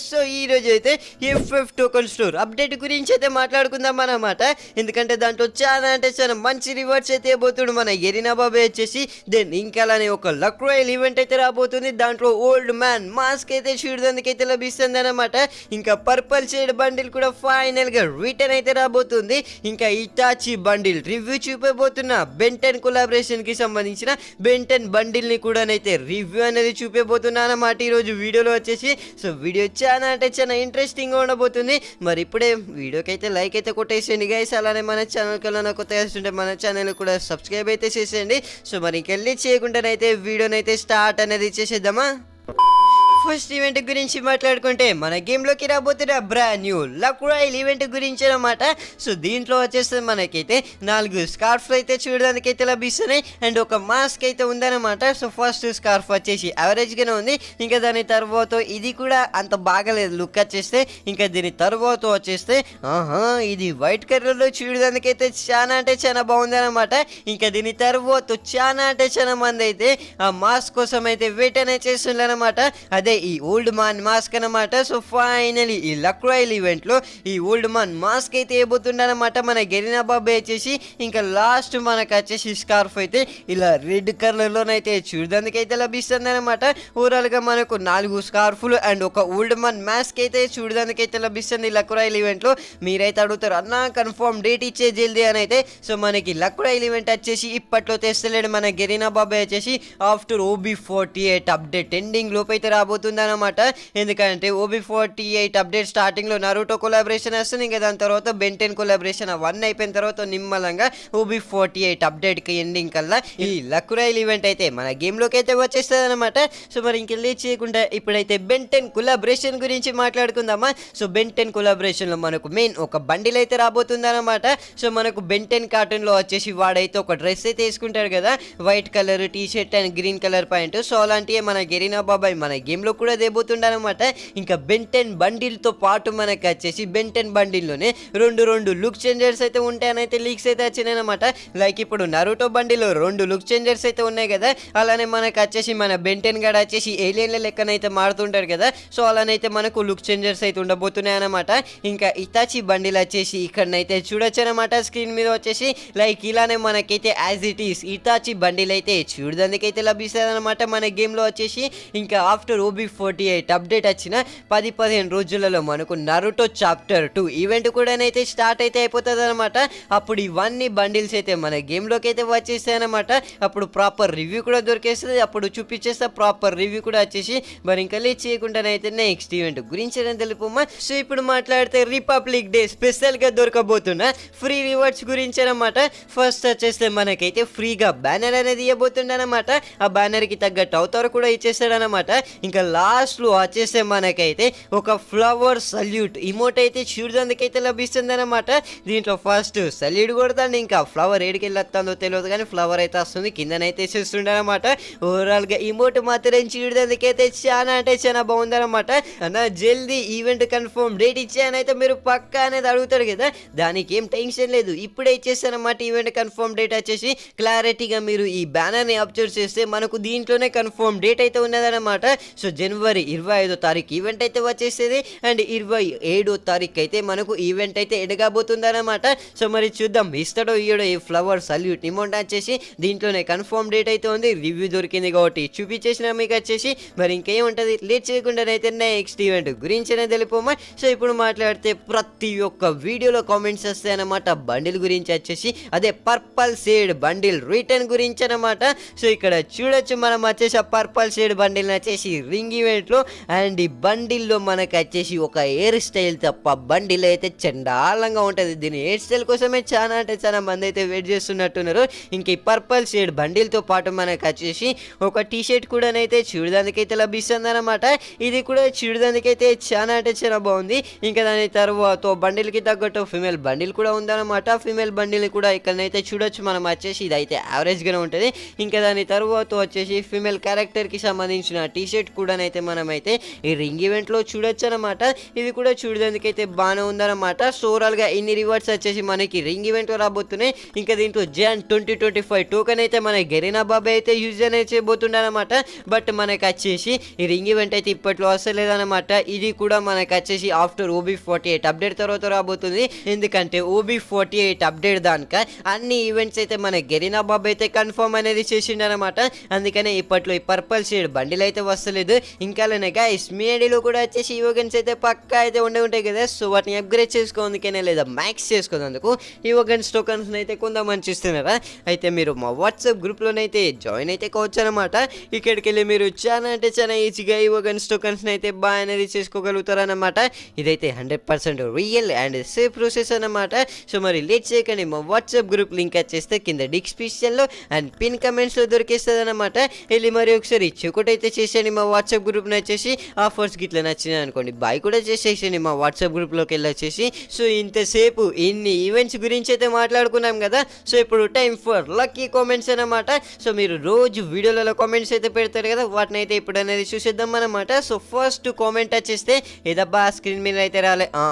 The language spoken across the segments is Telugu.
సో ఈ రోజు అయితే FF టోకన్ స్టోర్ అప్డేట్ గురించి అయితే మాట్లాడుకుందాం అన్నమాట. ఎందుకంటే దాంట్లో చాలా అంటే చాలా మంచి రివార్డ్స్ అయితే పోతుంది మన ఎరీనా బాబాయ్ వచ్చేసి. దెన్ ఇంకా అలానే ఒక లక్ రాయల్ ఈవెంట్ అయితే రాబోతుంది. దాంట్లో ఓల్డ్ మ్యాన్ మాస్క్ అయితే చూడడానికి అయితే లభిస్తుంది అనమాట. ఇంకా పర్పల్ షేడ్ బండిల్ కూడా ఫైనల్ గా రిటర్న్ అయితే రాబోతుంది. ఇంకా ఇటాచి బండిల్ రివ్యూ చూపబోతున్నా. బెంటెన్ కొలాబరేషన్ కి సంబంధించిన బెంటెన్ బండిల్ ని కూడా అయితే రివ్యూ అనేది చూపబోతున్నా అన్నమాట ఈ రోజు వీడియోలో వచ్చేసి. సో వీడియో చాలా అంటే చాలా ఇంట్రెస్టింగ్ గా ఉండబోతుంది. మరి ఇప్పుడే వీడియోకి అయితే లైక్ అయితే కొట్టేసేయండి గైస్. అలానే మన ఛానల్ కల్లా కొత్తగా వస్తుంటే మన ఛానల్ కూడా సబ్స్క్రైబ్ అయితే చేసేయండి. సో మరి ఇంకెళ్ళి చేయకుండానైతే వీడియోనైతే స్టార్ట్ అనేది చేసేద్దామా. ఫస్ట్ ఈవెంట్ గురించి మాట్లాడుకుంటే మన గేమ్లోకి రాబోతున్న brand new luck royal event గురించి అనమాట. సో దీంట్లో వచ్చేస్తే మనకైతే 4 స్కార్ఫ్స్ అయితే చూడడానికి అయితే లభిస్తున్నాయి అండ్ ఒక మాస్క్ అయితే ఉందన్నమాట. సో ఫస్ట్ స్కార్ఫ్ వచ్చేసి యావరేజ్గానే ఉంది. ఇంకా దాని తర్వాత ఇది కూడా అంత బాగాలేదు లుక్ వచ్చేస్తే. ఇంకా దీని తర్వాత వచ్చేస్తే ఇది వైట్ కలర్లో చూడడానికి అయితే చాలా అంటే చాలా బాగుంది అనమాట. ఇంకా దీని తర్వాత చాలా అంటే చాలా మంది అయితే ఆ మాస్క్ కోసం అయితే వెయిట్ అనేది చేస్తున్నారు అనమాట. అదే ఈ ఓల్డ్ మ్యాన్ మాస్క్ అనమాట. సో ఫైనలీ ఈ లక్ రాయల్ ఈవెంట్ లో ఈ ఓల్డ్ మ్యాన్ మాస్క్ అయితే వేయబోతుండనమాట మన గెరీనా బాబాయ్ వచ్చేసి. ఇంకా లాస్ట్ మనకు వచ్చేసి స్కార్ఫ్ అయితే ఇలా రెడ్ కలర్ లోనైతే చూడడానికి అయితే లభిస్తుంది అనమాట. ఓవరాల్ గా మనకు 4 స్కార్ఫ్లు అండ్ ఒక ఓల్డ్ మ్యాన్ మాస్క్ అయితే చూడడానికి అయితే లభిస్తుంది లక్ రాయల్ ఈవెంట్ లో. మీరైతే అడుగుతారు అన్న కన్ఫర్మ్ డేట్ ఇచ్చే జల్దీ అని అయితే. సో మనకి లక్ రాయల్ ఈవెంట్ వచ్చేసి ఇప్పట్లో తెస్తలేడు మన గెరీనా బాబాయ్ వచ్చేసి. ఆఫ్టర్ OB48 అప్డేట్ ఎండింగ్ లోపు అయితే రాబోతుంది అనమాట. ఎందుకంటే OB48 అప్డేట్ స్టార్టింగ్ లో నరుటో కొలాబరేషన్ వస్తుంది. ఇంకా దాని తర్వాత బెంటెన్ కొలాబరేషన్ అవన్నీ అయిపోయిన తర్వాత నిమ్మలంగా OB48 అప్డేట్ కి ఎండింగ్ కల్లా ఈ లక్ రాయల్ ఈవెంట్ అయితే మన గేమ్ లోకి అయితే వచ్చేస్తుంది అనమాట. సో మరి ఇంకెళ్ళి చేయకుండా ఇప్పుడైతే బెంటెన్ కొలాబరేషన్ గురించి మాట్లాడుకుందామా. సో బెంటెన్ కొలాబరేషన్ లో మనకు మెయిన్ ఒక బండిల్ అయితే రాబోతుంది అనమాట. సో మనకు బెంటెన్ కార్టూన్ లో వచ్చేసి వాడైతే ఒక డ్రెస్ అయితే వేసుకుంటాడు కదా, white colour T shirt and green colour pant. So అలాంటివి మన గెరీనా బాబాయ్ మన గేమ్ లో కూడా దేబోతుండనమాట. ఇంకా బెంటెన్ బండిల్ తో పాటు మనకు వచ్చేసి బెంటెన్ బండిల్ లోనే రెండు లుక్ చేంజర్స్ అయితే ఉంటాయని అయితే లీక్స్ అయితే వచ్చినాయి అనమాట. లైక్ ఇప్పుడు నరుటో బండిలో 2 లుక్ చేంజర్స్ అయితే ఉన్నాయి కదా, అలానే మనకు వచ్చేసి మన బెంటెన్ గడ వచ్చేసి ఏలియన్ల లెక్కనైతే మారుతుంటారు కదా. సో అలానైతే మనకు లుక్ చేంజర్స్ అయితే ఉండబోతున్నాయి అనమాట. ఇంకా ఇటాచి బండిల్ వచ్చేసి ఇక్కడనైతే చూడొచ్చు అనమాట స్క్రీన్ మీద వచ్చేసి. లైక్ ఇలానే మనకైతే as it is Hitachi bundle అయితే చూడడానికి అయితే లభిస్తుంది అనమాట మన గేమ్ లో వచ్చేసి. ఇంకా ఆఫ్టర్ OB48 అప్డేట్ వచ్చిన 10-15 రోజులలో మనకు నరుటో చాప్టర్ 2 ఈవెంట్ కూడా అయితే స్టార్ట్ అయితే అయిపోతుంది అనమాట. అప్పుడు ఇవన్నీ బండిల్స్ అయితే మన గేమ్ లోకి అయితే వచ్చేస్తాయి అనమాట. అప్పుడు ప్రాపర్ రివ్యూ కూడా దొరికేస్తుంది. అప్పుడు చూపించేస్తా ప్రాపర్ రివ్యూ కూడా వచ్చేసి. మరి ఇంకా లేట్ చేయకుండానైతే నెక్స్ట్ ఈవెంట్ గురించి తెలుపుమా. సో ఇప్పుడు మాట్లాడితే రిపబ్లిక్ డే స్పెషల్ గా దొరకబోతున్న ఫ్రీ రివార్డ్స్ గురించి అనమాట. ఫస్ట్ వచ్చేస్తే మనకైతే ఫ్రీగా బ్యానర్ అనేది ఇవ్వబోతుండ అనమాట. ఆ బ్యానర్ కి తగ్గట్టు అవతారు కూడా ఇచ్చేస్తాడనమాట. ఇంకా లాస్ట్ లో వచ్చేస్తే మనకైతే ఒక ఫ్లవర్ సల్యూట్ ఇమోట్ అయితే చూడడానికైతే లభిస్తుంది అనమాట. దీంట్లో ఫస్ట్ సల్యూట్ కొడతాండి. ఇంకా ఫ్లవర్ ఏడికెళ్ళి వస్తుందో తెలియదు కానీ ఫ్లవర్ అయితే వస్తుంది కిందనైతే వేసేస్తుండే అనమాట. ఓవరాల్ గా ఇమోట్ మాత్రం చూడడానికైతే చాలా అంటే చాలా బాగుందనమాట. అన్న జల్దీ ఈవెంట్ కన్ఫర్మ్ డేట్ ఇచ్చానైతే మీరు పక్కా అనేది అడుగుతారు కదా, దానికి ఏం టెన్షన్ లేదు. ఇప్పుడే ఇచ్చేస్తానమాట ఈవెంట్ కన్ఫర్మ్ డేట్ వచ్చేసి. క్లారిటీగా మీరు ఈ బ్యానర్ ని అబ్జర్వ్ చేస్తే మనకు దీంట్లోనే కన్ఫర్మ్ డేట్ అయితే ఉన్నదనమాట. సో జనవరి 25వ తారీఖు ఈవెంట్ అయితే వచ్చేసేది అండ్ 27వ తారీఖు అయితే మనకు ఈవెంట్ అయితే ఎడగబోతుంది అనమాట. సో మరి చూద్దాం ఇస్తాడో ఇయ్యడో ఈ ఫ్లవర్ సల్యూట్ అమౌంట్ వచ్చేసి. దీంట్లోనే కన్ఫర్మ్ డేట్ అయితే ఉంది, రివ్యూ దొరికింది కాబట్టి చూపించేసిన మీకు వచ్చేసి. మరి ఇంకేముంటుంది లేట్ చేయకుండానైతే నెక్స్ట్ ఈవెంట్ గురించనే తెలిపోమా. సో ఇప్పుడు మాట్లాడితే ప్రతి ఒక్క వీడియోలో కామెంట్స్ వస్తాయి అనమాట బండిల్ గురించి వచ్చేసి. అదే పర్పల్ షేడ్ బండిల్ రిటర్న్ గురించి అనమాట. సో ఇక్కడ చూడొచ్చు మనం వచ్చేసి ఆ పర్పల్ షేడ్ బండిల్ వచ్చేసి రింగ్ ఈవెంట్ లో. అండ్ ఈ బండిల్ లో మనకు వచ్చేసి ఒక హెయిర్ స్టైల్ తప్ప బండిల్ అయితే చండాలంగా ఉంటది. దీని హెయిర్ స్టైల్ కోసమే చాలా అంటే చాలా మంది అయితే వెయిట్ చేస్తున్నట్టున్నారు. ఇంక ఈ పర్పల్ షేడ్ బండిల్ తో పాటు మనకు వచ్చేసి ఒక టీ షర్ట్ కూడా అయితే చూడడానికి అయితే లభిస్తుంది అనమాట. ఇది కూడా చూడడానికి అయితే చాలా అంటే చాలా బాగుంది. ఇంకా దాని తర్వాత బండిల్ కి తగ్గట్టు ఫిమేల్ బండిల్ కూడా ఉందన్నమాట. ఫిమేల్ బండిల్ కూడా ఇక్కడనైతే చూడొచ్చు మనం వచ్చేసి. ఇది అయితే యావరేజ్ గానే ఉంటది. ఇంకా దాని తర్వాత వచ్చేసి ఫిమేల్ క్యారెక్టర్ కి సంబంధించిన టీ షర్ట్ కూడా అయితే మనమైతే ఈ రింగ్ ఈవెంట్లో చూడొచ్చు అనమాట. ఇది కూడా చూడడానికైతే బాగానే ఉందన్నమాట. సో ఓవరాల్గా ఇన్ని రివార్డ్స్ వచ్చేసి మనకి రింగ్ ఈవెంట్లో రాబోతున్నాయి. ఇంకా దీంట్లో జాన్ 2025 టోకెన్ అయితే మన గెరీనా బాబాయ్ అయితే యూజ్ అనేది చేయబోతుండనమాట. బట్ మనకు వచ్చేసి ఈ రింగ్ ఈవెంట్ అయితే ఇప్పట్లో వస్తలేదన్నమాట. ఇది కూడా మనకు వచ్చేసి ఆఫ్టర్ OB48 అప్డేట్ తర్వాత రాబోతుంది. ఎందుకంటే OB48 అప్డేట్ దానిక అన్ని ఈవెంట్స్ అయితే మన గెరీనా బాబాయ్ అయితే కన్ఫర్మ్ అనేది చేసిండనమాట. అందుకనే ఇప్పట్లో ఈ పర్పల్ షేడ్ బండిల్ అయితే వస్తలేదు. ఇంకా గైస్ మీ ఐడిలో కూడా వచ్చేసి ఈవెంట్స్ అయితే పక్కా అయితే ఉండే ఉంటాయి కదా. సో వాటిని అప్గ్రేడ్ చేసుకోవడానికైనా లేదా మ్యాక్స్ చేసుకున్నందుకు ఈవెంట్స్ టోకన్స్ అయితే కొందామని చూస్తున్నారా, అయితే మీరు మా వాట్సాప్ గ్రూప్లోనైతే జాయిన్ అయితే కావచ్చు అనమాట. ఇక్కడికి వెళ్ళి మీరు చాలా అంటే చాలా ఈజీగా ఈవెంట్స్ టోకన్స్ అయితే బాగా అనేది చేసుకోగలుగుతారనమాట. ఇదైతే 100% రియల్ అండ్ సేఫ్ ప్రాసెస్ అనమాట. సో మరి లేట్ చేయకండి, మా వాట్సాప్ గ్రూప్ లింక్ వచ్చేస్తే కింద డిస్క్రిప్షన్లో అండ్ పిన్ కమెంట్స్లో దొరికేస్తుంది అనమాట. వెళ్ళి మరి ఒకసారి చెక్అవుట్ అయితే చేసేయండి మా వాట్సాప్ గ్రూప్ని వచ్చేసి. ఆఫర్స్ గిట్లా నచ్చినాయి అనుకోండి బాయ్ కూడా చేసేసేయండి మా వాట్సాప్ గ్రూప్లోకి వెళ్ళి వచ్చేసి. సో ఇంతసేపు ఇన్ని ఈవెంట్స్ గురించి అయితే మాట్లాడుకున్నాం కదా. సో ఇప్పుడు టైం ఫర్ లక్కీ కామెంట్స్ అనమాట. సో మీరు రోజు వీడియోలలో కామెంట్స్ అయితే పెడతారు కదా, వాటిని అయితే ఇప్పుడు అనేది చూసేద్దాం అనమాట. సో ఫస్ట్ కామెంట్ వచ్చేస్తే ఏదబ్బా స్క్రీన్ మీద అయితే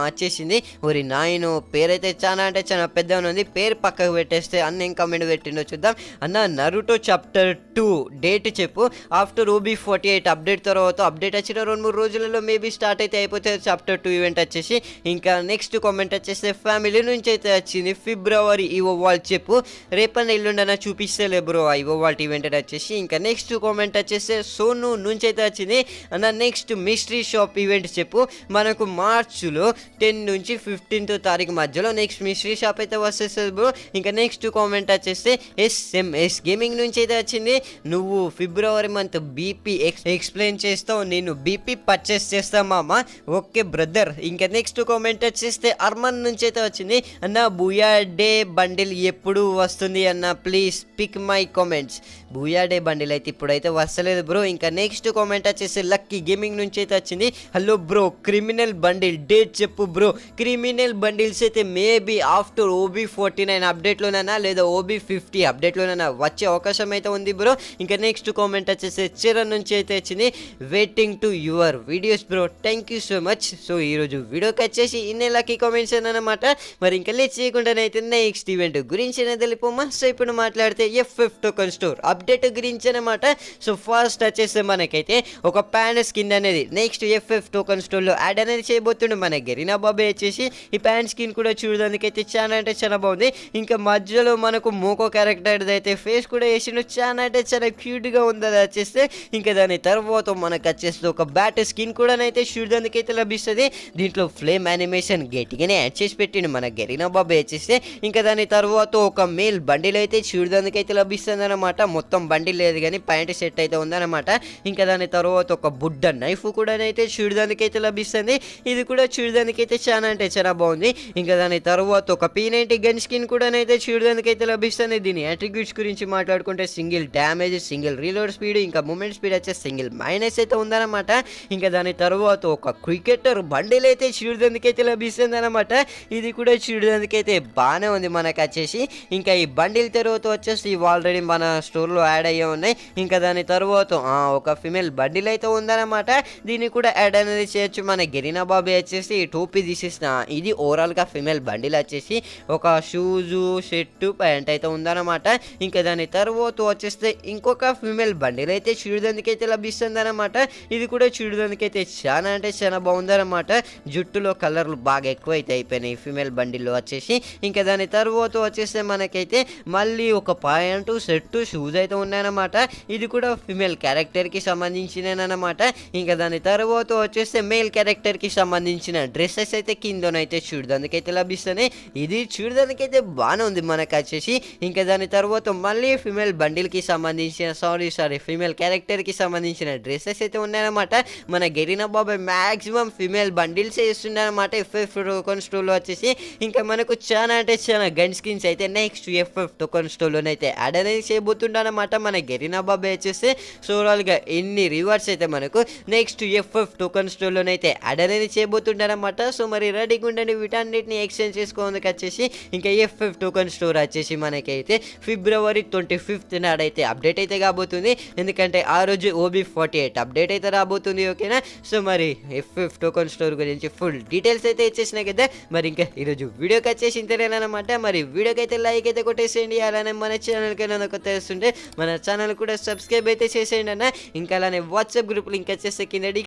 వచ్చేసింది. ఒరి నాయను పేరైతే చాలా అంటే చాలా పెద్దగా ఉంది. పేరు పక్కకు పెట్టేస్తే అన్న ఏం కామెంట్ పెట్టిండో చూద్దాం. అన్న నరుటో చాప్టర్ 2 డేట్ చెప్పు. ఆఫ్టర్ OB48 అప్డేట్ తర్వాత అప్డేట్ వచ్చిన 2-3 రోజులలో మేబీ స్టార్ట్ అయితే అయిపోతుంది చాప్టర్ 2 ఈవెంట్ వచ్చేసి. ఇంకా నెక్స్ట్ కామెంట్ వచ్చేస్తే ఫ్యామిలీ నుంచి అయితే వచ్చింది. ఫిబ్రవరి ఈవో వాల్ట్ చెప్పు. రేపన్న ఎల్లుండన చూపిస్తేలే బ్రో ఈవో వాల్ట్ ఈవెంట్ వచ్చేసి. ఇంకా నెక్స్ట్ కామెంట్ వచ్చేస్తే సోను నుంచి అయితే వచ్చింది. అన్న నెక్స్ట్ మిస్టరీ షాప్ ఈవెంట్ చెప్పు. మనకు మార్చిలో 10 నుంచి 15వ తారీఖు మధ్యలో నెక్స్ట్ మిస్టరీ షాప్ అయితే వస్తుంది బ్రో. ఇంకా నెక్స్ట్ కామెంట్ వచ్చేస్తే SMS గేమింగ్ నుంచి అయితే వచ్చింది. నువ్వు ఫిబ్రవరి మంత్ బీపీ ఎక్స్ప్లెయిన్ చేస్తావు, నేను బీపీ పర్చేస్ చేస్తా మామ. Okay brother. ఇంకా నెక్స్ట్ కామెంట్ వచ్చేస్తే అర్మన్ నుంచి అయితే వచ్చింది. అన్న బూయా డే బండిల్ ఎప్పుడు వస్తుంది అన్న, please pick my comments. Booyah day bundle అయితే ఇప్పుడైతే వస్తలేదు బ్రో. ఇంకా నెక్స్ట్ కామెంట్ వచ్చేసి లక్కీ గేమింగ్ నుంచి అయితే వచ్చింది. Hello bro criminal bundle date చెప్పు బ్రో. క్రిమినల్ బండిల్స్ అయితే మేబీ ఆఫ్టర్ OB49 అప్డేట్లోనైనా లేదా OB50 అప్డేట్లోనైనా వచ్చే అవకాశం అయితే ఉంది బ్రో. ఇంకా నెక్స్ట్ కామెంట్ వచ్చేసి చిరణ్ నుంచి అయితే వచ్చింది. Waiting to your videos bro, thank you so much. So ఈరోజు వీడియోకి వచ్చేసి ఇన్నే లక్కీ కామెంట్స్ అనమాట. మరి ఇంకా లేట్ చేయకుండానైతే నెక్స్ట్ ఈవెంట్ గురించి తెలిపోమా. సో ఇప్పుడు మాట్లాడితే FF టోకన్ స్టోర్ అప్డేట్ గురించి అనమాట. సో ఫస్ట్ వచ్చేసి మనకైతే ఒక ప్యాన్ స్కిన్ అనేది నెక్స్ట్ FF టోకన్ స్టోర్లో యాడ్ అనేది చేయబోతుండే మన గెరీనా బాబాయ్ వచ్చేసి. ఈ ప్యాన్ స్కిన్ కూడా చూడడానికి అయితే చాలా అంటే చాలా బాగుంది. ఇంకా మధ్యలో మనకు మోకో క్యారెక్టర్ అయితే ఫేస్ కూడా వేసిన చాలా అంటే చాలా క్యూట్గా ఉంది అది వచ్చేస్తే. ఇంకా దాని తర్వాత మనకు వచ్చేస్తే ఒక బ్యాట్ స్కిన్ కూడా అయితే చూడడానికి అయితే లభిస్తుంది. దీంట్లో ఫ్లేమ్ యానిమేషన్ గట్టిగానే యాడ్ చేసి పెట్టిండు మన గెరీనా బాబాయ్ వచ్చేస్తే. ఇంకా దాని తర్వాత ఒక మేల్ బండిల్ అయితే చూడడానికి అయితే లభిస్తుంది అనమాట. మొత్తం బండిల్ లేదు కానీ ప్యాంట్ సెట్ అయితే ఉందన్నమాట. ఇంకా దాని తర్వాత ఒక బుడ్డ నైఫ్ కూడా అయితే చూడడానికి అయితే లభిస్తుంది. ఇది కూడా చూడడానికి అయితే చాలా అంటే చాలా బాగుంది. ఇంకా దాని తర్వాత ఒక P90 గన్ స్కిన్ కూడా అయితే చూడడానికి అయితే లభిస్తుంది. దీని అట్రిబ్యూట్స్ గురించి మాట్లాడుకుంటే single damage, single reload speed, ఇంకా మూమెంట్ స్పీడ్ వచ్చే సింగిల్ మైనస్ అయితే ఉందన్నమాట. ఇంకా దాని తర్వాత ఒక క్రికెటర్ బండిల్ అయితే చూడడానికి అయితే లభిస్తుంది అనమాట. ఇది కూడా చూడడానికి అయితే బాగానే ఉంది మనకు వచ్చేసి. ఇంకా ఈ బండిల్ తర్వాత వచ్చేసి ఇవి ఆల్రెడీ మన స్టోర్లో యాడ్ అయ్యే ఉన్నాయి. ఇంకా దాని తర్వాత ఒక ఫిమేల్ బండిల్ అయితే ఉందన్నమాట. దీన్ని కూడా యాడ్ అనేది చేయొచ్చు. మన గెరీనా బాబాయ్ వచ్చేసి టోపీ తీసేసిన ఇది ఓవరాల్గా ఫిమేల్ బండిల్ వచ్చేసి ఒక షూజు షర్టు ప్యాంట్ అయితే ఉందన్నమాట. ఇంకా దాని తర్వాత వచ్చేస్తే ఇంకొక ఫిమేల్ బండిల్ అయితే చూడడానికి అయితే లభిస్తుంది అనమాట. ఇది కూడా చూడడానికి అయితే చాలా అంటే చాలా బాగుందన్నమాట. జుట్టులో కలర్లు బాగా ఎక్కువ అయితే అయిపోయినాయి ఫిమేల్ బండిల్లో వచ్చేసి. ఇంకా దాని తర్వాత వచ్చేస్తే మనకైతే మళ్ళీ ఒక ప్యాంటు షర్టు షూస్ అయితే ఉన్నాయన్నమాట. ఇది కూడా ఫిమేల్ క్యారెక్టర్కి సంబంధించిననమాట. ఇంకా దాని తర్వాత వచ్చేస్తే మేల్ క్యారెక్టర్కి సంబంధించిన డ్రెస్సెస్ అయితే కిందనైతే చూడడానికి అయితే లభిస్తున్నాయి. ఇది చూడడానికి అయితే బాగానే ఉంది మనకు వచ్చేసి. ఇంకా దాని తర్వాత మళ్ళీ ఫిమేల్ బండిల్కి సంబంధించిన ఫిమేల్ క్యారెక్టర్కి సంబంధించిన డ్రెస్సెస్ అయితే ఉన్నాయన్నమాట. మన గెరీనా బాబాయ్ మ్యాక్సిమం ఫిమేల్ బండిల్స్ వేస్తున్నారన్నమాట FF టోకన్ స్టోర్లో వచ్చేసి. ఇంకా మనకు చాలా అంటే చాలా గన్ స్కిన్స్ అయితే నెక్స్ట్ FF టోకన్ స్టోర్లోనైతే యాడ్ అనేది చేయబోతుండనమాట మన గెరీనా బాబాయ్ వచ్చేసి. సో ఓవరాల్గా ఎన్ని రివార్డ్స్ అయితే మనకు నెక్స్ట్ FF టోకన్ స్టోర్లోనైతే యాడ్ అనేది చేయబోతుండనమాట. సో మరి రెడీగా ఉండండి వీటన్నిటిని ఎక్స్చేంజ్ చేసుకోవడానికి వచ్చేసి. ఇంకా FF టోకన్ స్టోర్ వచ్చేసి మనకైతే ఫిబ్రవరి 25th నాడైతే అప్డేట్ అయితే కాబోతుంది. ఎందుకంటే ఆ రోజు OB48 గ్రేట్ అప్డేట్ అయితే రాబోతుంది. ఓకేనా? సో మరి ఎఫ్ఎఫ్ టోకన్ స్టోర్ గురించి ఫుల్ డీటెయిల్స్ అయితే ఇచ్చేసినా కదా. మరి ఇంకా ఈరోజు వీడియోకి వచ్చేసి ఇంతేనమాట. మరి వీడియోకి అయితే లైక్ అయితే కొట్టేసేయండి. అలానే మన ఛానల్కి ఏమైనా కొత్త వస్తుంటే మన ఛానల్ కూడా సబ్స్క్రైబ్ అయితే చేసేయండి అన్న. ఇంకా అలానే వాట్సాప్ గ్రూప్ లింక్ వచ్చేస్తే కింద